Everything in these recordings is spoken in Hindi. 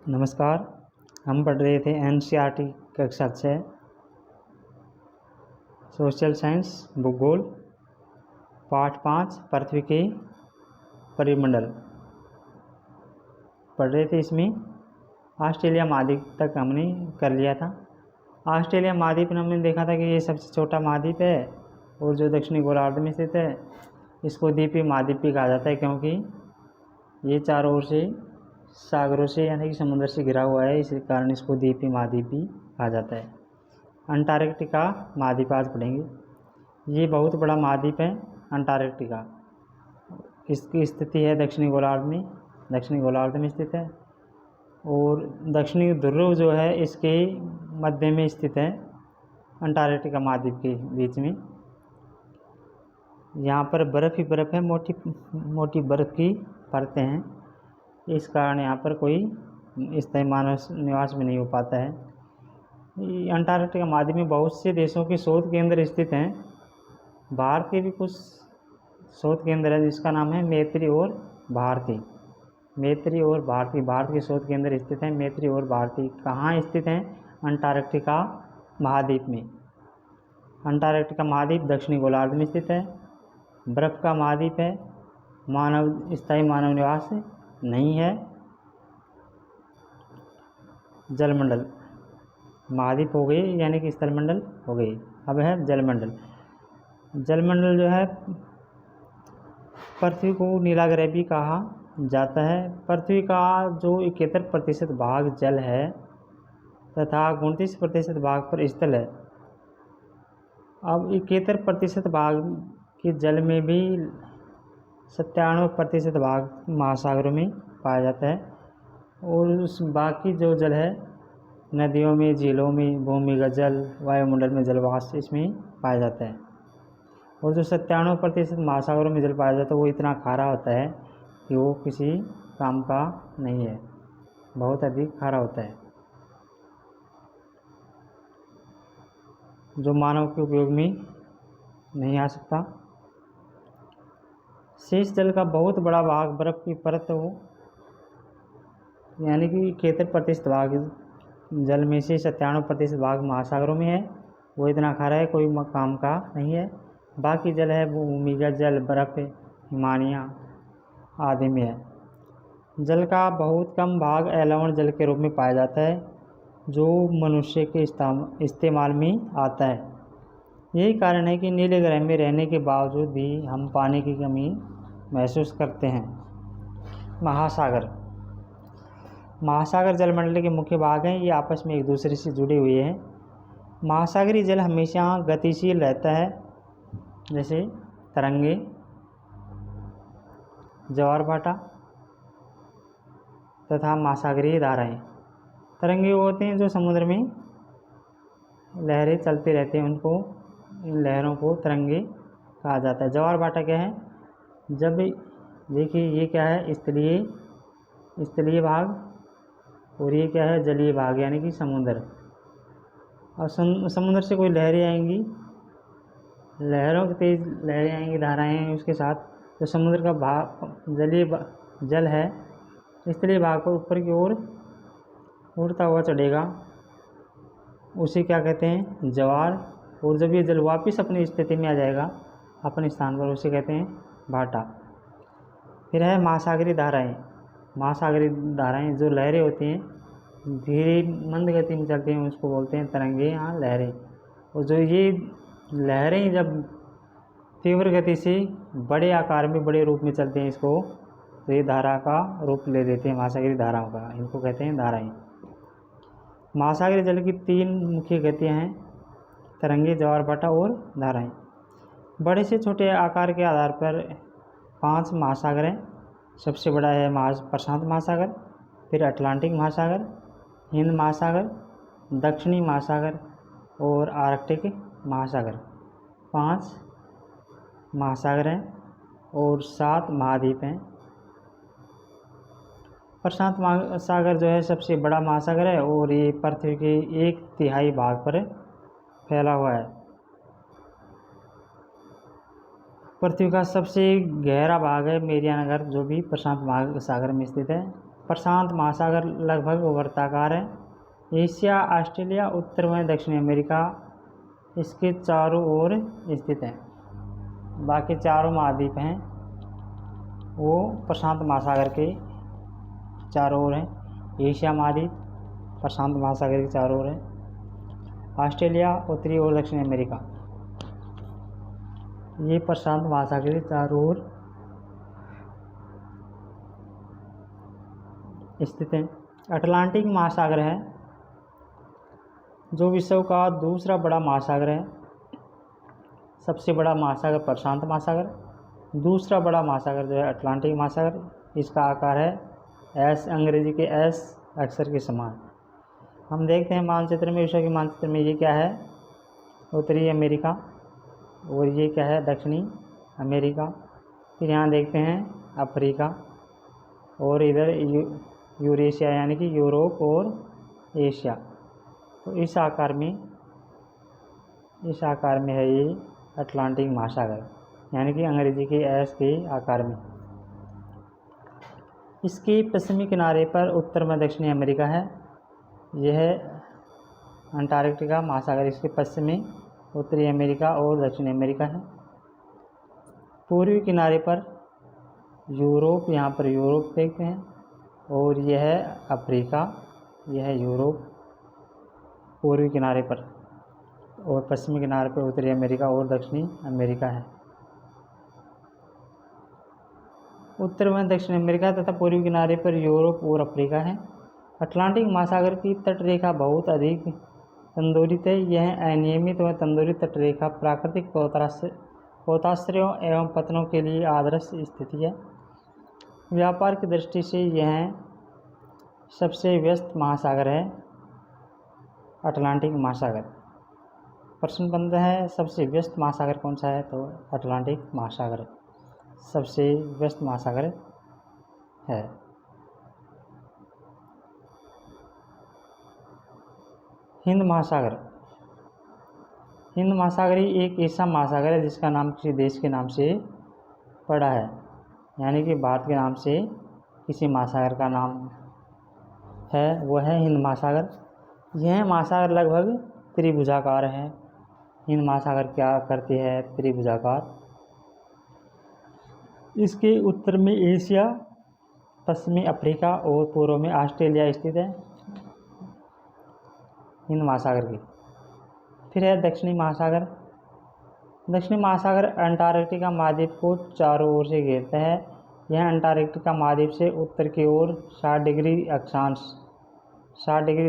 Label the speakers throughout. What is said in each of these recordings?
Speaker 1: नमस्कार। हम पढ़ रहे थे एनसीईआरटी कक्षा 6 सोशल साइंस भूगोल पाठ 5 पृथ्वी के परिमंडल पढ़ रहे थे। इसमें ऑस्ट्रेलिया महाद्वीप तक हमने कर लिया था। ऑस्ट्रेलिया महाद्वीप में हमने देखा था कि ये सबसे छोटा महाद्वीप है और जो दक्षिणी गोलार्ध में स्थित है इसको द्वीपीय महाद्वीप भी कहा जाता है, क्योंकि ये चारों ओर से सागरों से यानी कि समुद्र से घिरा हुआ है, इस कारण इसको द्वीपीय महाद्वीप भी कहा जाता है। अंटार्कटिका महाद्वीप आज पढ़ेंगे। ये बहुत बड़ा महाद्वीप है अंटार्कटिका। इसकी स्थिति है दक्षिणी गोलार्ध में स्थित है और दक्षिणी ध्रुव जो है इसके मध्य में स्थित है, अंटार्कटिका महाद्वीप के बीच में। यहाँ पर बर्फ़ ही बर्फ़ है, मोटी मोटी बर्फ़ की परतें हैं, इस कारण यहाँ पर कोई स्थायी मानव निवास भी नहीं हो पाता है। अंटार्कटिका महाद्वीप में बहुत से देशों के शोध केंद्र स्थित हैं। भारत के भी कुछ शोध केंद्र है जिसका नाम है मैत्री और भारती। भारत के शोध केंद्र स्थित हैं मैत्री और भारती। कहाँ स्थित हैं? अंटार्कटिका महाद्वीप में। अंटार्कटिका महाद्वीप दक्षिणी गोलार्ध में स्थित है, बर्फ़ का महाद्वीप है, स्थायी मानव निवास नहीं है। जलमंडल महाद्वीप हो गए यानी कि स्थलमंडल हो गई। अब है जलमंडल। जलमंडल जो है पृथ्वी को नीला ग्रह भी कहा जाता है। पृथ्वी का जो 71% भाग जल है तथा 29% भाग पर स्थल है। अब 71% भाग के जल में भी 97% भाग महासागरों में पाया जाता है और उस बाकी जो जल है नदियों में, झीलों में, भूमिगत जल, वायुमंडल में जलवाष्प इसमें पाया जाता है। और जो 97% महासागरों में जल पाया जाता है वो इतना खारा होता है कि वो किसी काम का नहीं है, बहुत अधिक खारा होता है, जो मानव के उपयोग में नहीं आ सकता। शेष जल का बहुत बड़ा भाग बर्फ़ की परत हो, यानी कि 71% भाग जल में से 97% भाग महासागरों में है, वो इतना खारा है कोई काम का नहीं है। बाकी जल है वो भूमिगत जल, बर्फ़, हिमानियाँ आदि में है। जल का बहुत कम भाग अलवण जल के रूप में पाया जाता है जो मनुष्य के इस्तेमाल में आता है। यही कारण है कि नीले ग्रह में रहने के बावजूद भी हम पानी की कमी महसूस करते हैं। महासागर जलमंडल के मुख्य भाग हैं, ये आपस में एक दूसरे से जुड़े हुए हैं। महासागरीय जल हमेशा गतिशील रहता है, जैसे तरंगे, ज्वार भाटा तथा महासागरीय धाराएं। तरंगे होते हैं जो समुद्र में लहरें चलती रहती हैं, इन लहरों को तरंगे कहा जाता है। ज्वार भाटा क्या है? जब देखिए ये क्या है, स्थलीय भाग और ये क्या है, जलीय भाग यानी कि समुद्र। और समुद्र से कोई लहरें आएंगी, लहरों की तेज लहरें आएंगी, धाराएं उसके साथ, तो समुद्र का भाग जल है स्थलीय भाग पर ऊपर की ओर उड़ता हुआ चढ़ेगा, उसे क्या कहते हैं? ज्वार। और जब ये जल वापस अपनी स्थिति में आ जाएगा अपने स्थान पर, उसे कहते हैं भाटा। फिर है महासागरीय धाराएं जो लहरें होती हैं, धीरे मंद गति में चलती हैं, उसको बोलते हैं तरंगे या लहरें। और जो ये लहरें जब तीव्र गति से बड़े आकार में, बड़े रूप में चलते हैं इसको, तो ये धारा का रूप ले लेते हैं, महासागरीय धाराओं का, इनको कहते हैं धाराएं। महासागरीय जल की 3 मुख्य गतियाँ हैं, तरंगे, ज्वार भाटा और धाराएं। बड़े से छोटे आकार के आधार पर 5 महासागर हैं। सबसे बड़ा है प्रशांत महासागर, फिर अटलांटिक महासागर, हिंद महासागर, दक्षिणी महासागर और आर्कटिक महासागर। 5 महासागर हैं और 7 महाद्वीप हैं। प्रशांत महासागर जो है सबसे बड़ा महासागर है और ये पृथ्वी के 1/3 भाग पर फैला हुआ है। पृथ्वी का सबसे गहरा भाग है मेरियानगर, जो भी प्रशांत महासागर में स्थित है। प्रशांत महासागर लगभग वर्ताकार है। एशिया, ऑस्ट्रेलिया, उत्तर व दक्षिण अमेरिका इसके चारों ओर स्थित है। बाकी चारों महाद्वीप हैं वो प्रशांत महासागर के चारों ओर हैं। एशिया महाद्वीप प्रशांत महासागर के चारों ओर है। ऑस्ट्रेलिया, उत्तरी और दक्षिण अमेरिका ये प्रशांत महासागर के चारों ओर स्थित है। अटलांटिक महासागर है जो विश्व का दूसरा बड़ा महासागर है। सबसे बड़ा महासागर प्रशांत महासागर, दूसरा बड़ा महासागर जो है अटलांटिक महासागर। इसका आकार है एस, अंग्रेजी के एस अक्षर के समान। हम देखते हैं मानचित्र में, विश्व के मानचित्र में ये क्या है, उत्तरी अमेरिका, और ये क्या है, दक्षिणी अमेरिका। फिर यहाँ देखते हैं अफ्रीका, और इधर यूरेशिया यानी कि यूरोप और एशिया। तो इस आकार में है ये अटलांटिक महासागर, यानी कि अंग्रेजी के एस के आकार में। इसके पश्चिमी किनारे पर उत्तर में दक्षिणी अमेरिका है। यह अंटार्कटिका महासागर इसके पश्चिम में उत्तरी अमेरिका और दक्षिणी अमेरिका है। पूर्वी किनारे पर यूरोप, यहाँ पर यूरोप देखते हैं, और यह है अफ्रीका, यह है यूरोप पूर्वी किनारे पर, और पश्चिमी किनारे पर उत्तरी अमेरिका और दक्षिणी अमेरिका है। उत्तर व दक्षिण अमेरिका तथा पूर्वी किनारे पर यूरोप और अफ्रीका है। अटलांटिक महासागर की तटरेखा बहुत अधिक तंदुरित है। यह अनियमित व तंदुरी तटरेखा प्राकृतिक पोताश्रयों एवं पतनों के लिए आदर्श स्थिति है। व्यापार की दृष्टि से यह सबसे व्यस्त महासागर है, अटलांटिक महासागर। प्रश्न बनता है सबसे व्यस्त महासागर कौन सा है, तो अटलांटिक महासागर सबसे व्यस्त महासागर है। हिंद महासागर। हिंद महासागर ही एक ऐसा महासागर है जिसका नाम किसी देश के नाम से पड़ा है, यानी कि भारत के नाम से किसी महासागर का नाम है, वह है हिंद महासागर। यह महासागर लगभग त्रिभुजाकार है। हिंद महासागर क्या करती है, त्रिभुजाकार। इसके उत्तर में एशिया, पश्चिमी अफ्रीका और पूर्व में ऑस्ट्रेलिया स्थित है, हिंद महासागर की। फिर है दक्षिणी महासागर। दक्षिणी महासागर अंटार्कटिका महाद्वीप को चारों ओर से घेरता है। यह अंटार्कटिका महाद्वीप से उत्तर की ओर 60 डिग्री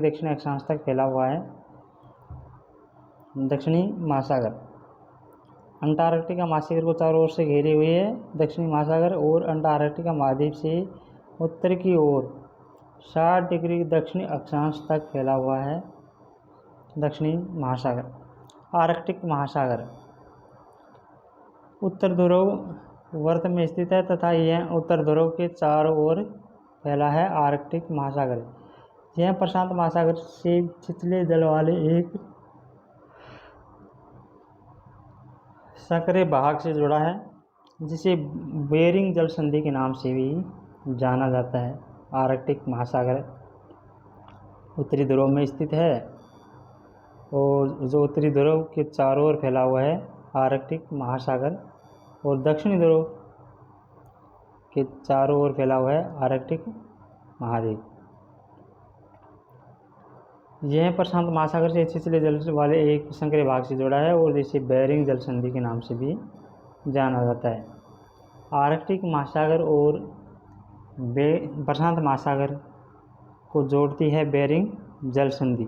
Speaker 1: दक्षिण अक्षांश तक फैला हुआ है। दक्षिणी महासागर अंटार्कटिका महासागर को चारों ओर से घेरे हुए है। दक्षिणी महासागर और अंटार्कटिका महाद्वीप से उत्तर की ओर 60 डिग्री दक्षिणी अक्षांश तक फैला हुआ है, दक्षिणी महासागर। आर्कटिक महासागर उत्तर ध्रुव वर्त में स्थित है तथा यह उत्तर ध्रुव के चारों ओर फैला है। आर्कटिक महासागर यह प्रशांत महासागर से छिछले जल वाले एक संकरे भाग से जुड़ा है, जिसे बेरिंग जल संधि के नाम से भी जाना जाता है। आर्कटिक महासागर उत्तरी ध्रुव में स्थित है, और जो उत्तरी ध्रुव के चारों ओर फैला हुआ है आर्कटिक महासागर, और दक्षिणी ध्रुव के चारों ओर फैला हुआ है आर्कटिक महाद्वीप। यह प्रशांत महासागर से छिछले जल वाले एक संकरे भाग से जुड़ा है, और जिसे बेरिंग जल संधि के नाम से भी जाना जाता है। आर्कटिक महासागर और प्रशांत महासागर को जोड़ती है बेरिंग जल संधि।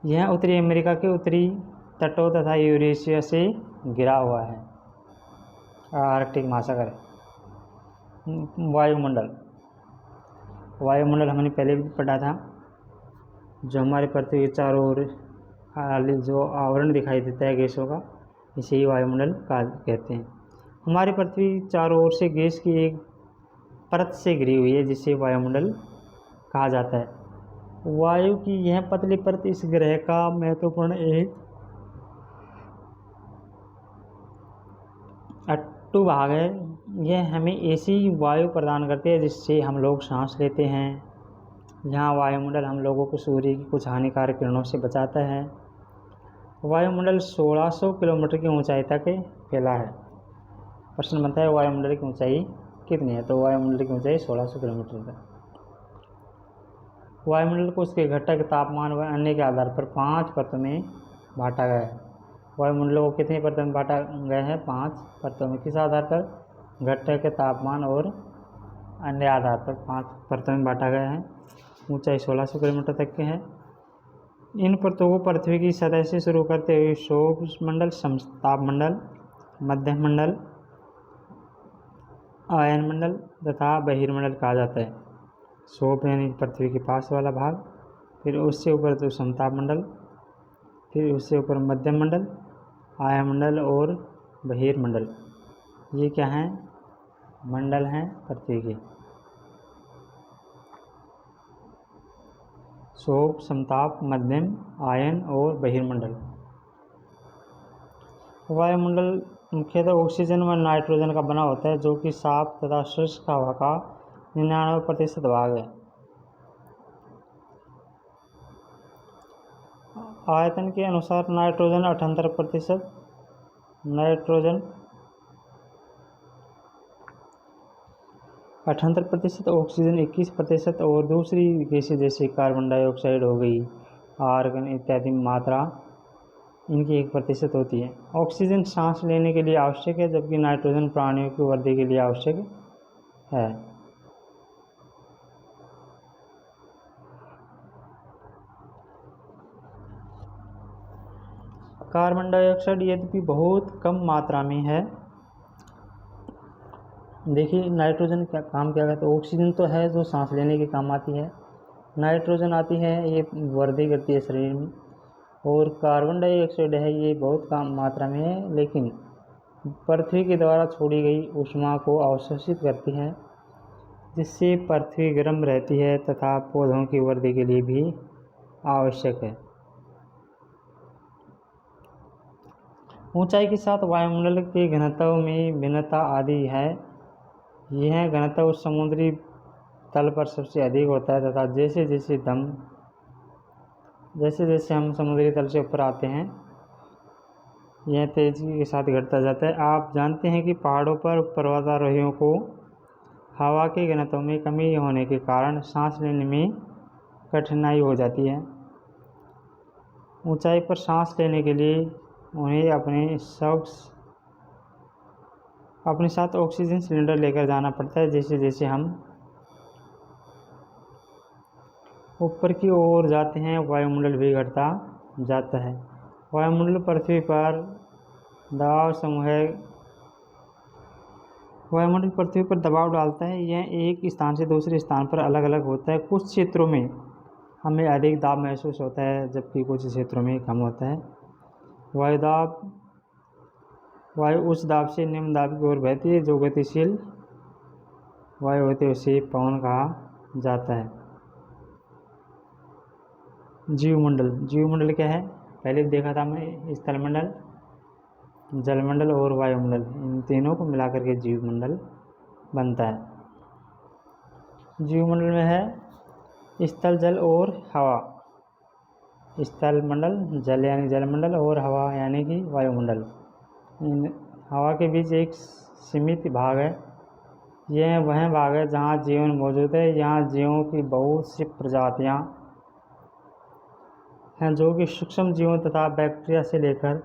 Speaker 1: यह उत्तरी अमेरिका के उत्तरी तटों तथा यूरेशिया से घिरा हुआ है। आर्कटिक महासागर वायुमंडल हमने पहले भी पढ़ा था, जो हमारे पृथ्वी के चारों ओर जो आवरण दिखाई देता है गैसों का, इसे ही वायुमंडल कहते हैं। हमारी पृथ्वी चारों ओर से गैस की एक परत से घिरी हुई है, जिसे वायुमंडल कहा जाता है। वायु की यह पतली परत इस ग्रह का महत्वपूर्ण एक अट्टू भाग है। यह हमें ऐसी वायु प्रदान करती है जिससे हम लोग सांस लेते हैं। यहाँ वायुमंडल हम लोगों को सूर्य की कुछ हानिकारक किरणों से बचाता है। वायुमंडल 1600 किलोमीटर की ऊंचाई तक फैला है। प्रश्न बनता है वायुमंडल की ऊंचाई कितनी है, तो वायुमंडल की ऊंचाई 1600 किलोमीटर है। वायुमंडल को उसके घटक, तापमान व अन्य के आधार पर 5 परतों में बांटा गया है। वायुमंडल को कितनी परतों में बांटा गया है? 5 परतों में। किस आधार पर? घटक, तापमान और अन्य आधार पर 5 परतों में बांटा गया है। ऊंचाई 1600 किलोमीटर तक की है। इन परतों को पृथ्वी की सतह से शुरू करते हुए सौरमंडल, समतापमंडल, मध्यम मंडल, आयन मंडल तथा बहिर्मंडल कहा जाता है। सौर यानी पृथ्वी के पास वाला भाग, फिर उससे ऊपर तो समतापमंडल, फिर उससे ऊपर मध्यम मंडल, आयन मंडल और बहिर्मंडल। ये क्या हैं? मंडल हैं पृथ्वी के। सौर, समताप, मध्यम, आयन और बहिर्मंडल। वायुमंडल मुख्यतः ऑक्सीजन व नाइट्रोजन का बना होता है, जो कि साफ तथा शुष्क हवा का 99% भाग है। आयतन के अनुसार नाइट्रोजन 78%, नाइट्रोजन 78%, ऑक्सीजन 21% और दूसरी गैसें जैसे कार्बन डाइऑक्साइड हो गई, आर्गन इत्यादि मात्रा इनकी 1% होती है। ऑक्सीजन सांस लेने के लिए आवश्यक है, जबकि नाइट्रोजन प्राणियों की वृद्धि के लिए आवश्यक है। कार्बन डाइऑक्साइड यद्यपि बहुत कम मात्रा में है। देखिए नाइट्रोजन क्या काम क्या करता है? ऑक्सीजन तो है जो सांस लेने के काम आती है, नाइट्रोजन आती है ये वृद्धि करती है शरीर में, और कार्बन डाइऑक्साइड है ये बहुत कम मात्रा में है, लेकिन पृथ्वी के द्वारा छोड़ी गई ऊष्मा को अवशोषित करती है, जिससे पृथ्वी गर्म रहती है तथा पौधों की वृद्धि के लिए भी आवश्यक है। ऊंचाई के साथ वायुमंडल के घनत्व में भिन्नता आदि है। यह घनत्व समुद्री तल पर सबसे अधिक होता है तथा जैसे जैसे हम समुद्री तल से ऊपर आते हैं यह तेजी के साथ घटता जाता है। आप जानते हैं कि पहाड़ों पर पर्वतारोहियों को हवा के घनत्व में कमी होने के कारण सांस लेने में कठिनाई हो जाती है। ऊंचाई पर सांस लेने के लिए उन्हें अपने साथ ऑक्सीजन सिलेंडर लेकर जाना पड़ता है। जैसे जैसे हम ऊपर की ओर जाते हैं वायुमंडल भी घटता जाता है। वायुमंडल पृथ्वी पर दबाव डालता है। यह एक स्थान से दूसरे स्थान पर अलग अलग होता है। कुछ क्षेत्रों में हमें अधिक दाब महसूस होता है, जबकि कुछ क्षेत्रों में कम होता है। वायु उच्च दाब से निम्न दाब की ओर बहती है। जो गतिशील वायु होती है उसे पवन कहा जाता है। जीवमंडल क्या है? पहले देखा था मैं, स्थलमंडल, जलमंडल और वायुमंडल, इन तीनों को मिलाकर के जीवमंडल बनता है। जीवमंडल में है स्थल, जल और हवा। स्थलमंडल जल यानी जलमंडल और हवा यानी कि वायुमंडल। इन हवा के बीच एक सीमित भाग है। यह वह भाग है जहाँ जीवन मौजूद है। यहाँ जीवों की बहुत सी प्रजातियाँ हैं, जो कि सूक्ष्म जीवों तथा बैक्टीरिया से लेकर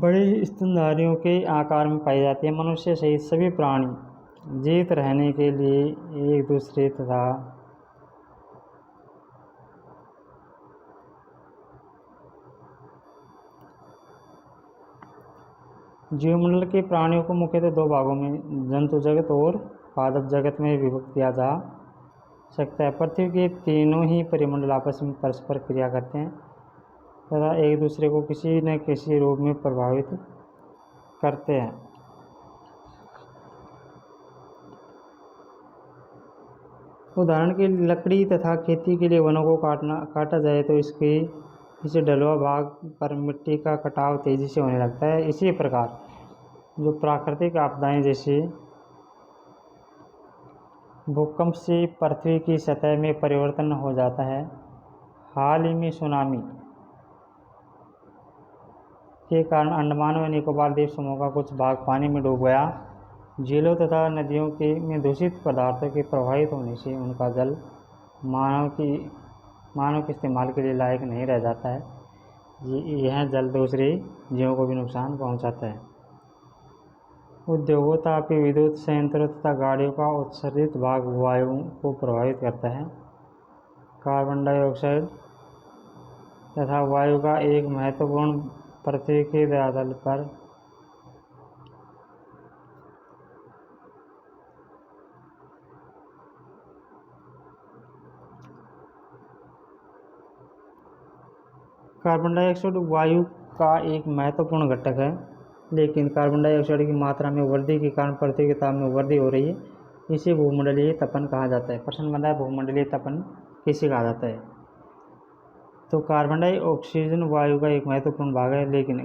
Speaker 1: बड़े स्तनधारियों के आकार में पाई जाती है। मनुष्य सहित सभी प्राणी जीवित रहने के लिए एक दूसरे तथा जीवमंडल के प्राणियों को मुख्यतः दो भागों में, जंतु जगत और पादप जगत में विभक्त किया जा सकता है। पृथ्वी के तीनों ही परिमंडल आपस में परस्पर क्रिया करते हैं तथा एक दूसरे को किसी न किसी रूप में प्रभावित करते हैं। उदाहरण के लिए लकड़ी तथा खेती के लिए वनों को काटा जाए तो इसे ढलुआ भाग पर मिट्टी का कटाव तेजी से होने लगता है। इसी प्रकार जो प्राकृतिक आपदाएं जैसे भूकंप से पृथ्वी की सतह में परिवर्तन हो जाता है। हाल ही में सुनामी के कारण अंडमान व निकोबार द्वीप समूह का कुछ भाग पानी में डूब गया। झीलों तथा नदियों में दूषित पदार्थों के प्रवाहित होने से उनका जल मानव के इस्तेमाल के लिए लायक नहीं रह जाता है। यह जल दूसरे जीवों को भी नुकसान पहुंचाता है। उद्योगों, तापीय विद्युत संयंत्रों तथा गाड़ियों का उत्सर्जित भाग वायु को प्रभावित करता है। कार्बन डाइऑक्साइड तथा वायु का एक महत्वपूर्ण पृथ्वी के धरातल पर कार्बन डाइऑक्साइड वायु का एक महत्वपूर्ण घटक है, लेकिन कार्बन डाइऑक्साइड की मात्रा में वृद्धि के कारण पृथ्वी के ताप में वृद्धि हो रही है। इसे भूमंडलीय तपन कहा जाता है। प्रश्न बना है भूमंडलीय तपन किसे कहा जाता है? तो कार्बन डाइऑक्सीजन वायु का एक महत्वपूर्ण भाग है, लेकिन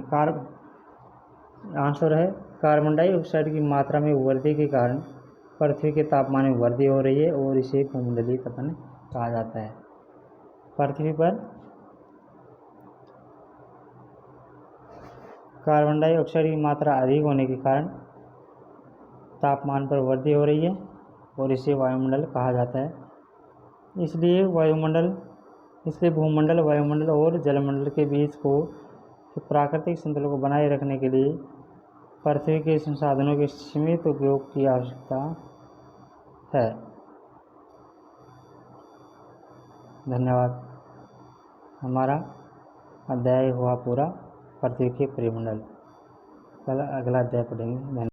Speaker 1: आंसर है कार्बन डाइऑक्साइड की मात्रा में वृद्धि के कारण पृथ्वी के तापमान में वृद्धि हो रही है और इसे भूमंडलीय तपन कहा जाता है। पृथ्वी पर कार्बन डाइऑक्साइड की मात्रा अधिक होने के कारण तापमान पर वृद्धि हो रही है और इसे वायुमंडल कहा जाता है। इसलिए भूमंडल, वायुमंडल और जलमंडल के बीच को प्राकृतिक संतुलन को बनाए रखने के लिए पृथ्वी के संसाधनों के सीमित उपयोग की आवश्यकता है। धन्यवाद। हमारा अध्याय हुआ पूरा पृथ्वी के परिमंडल। कल अगला अध्याय पढ़ेंगे।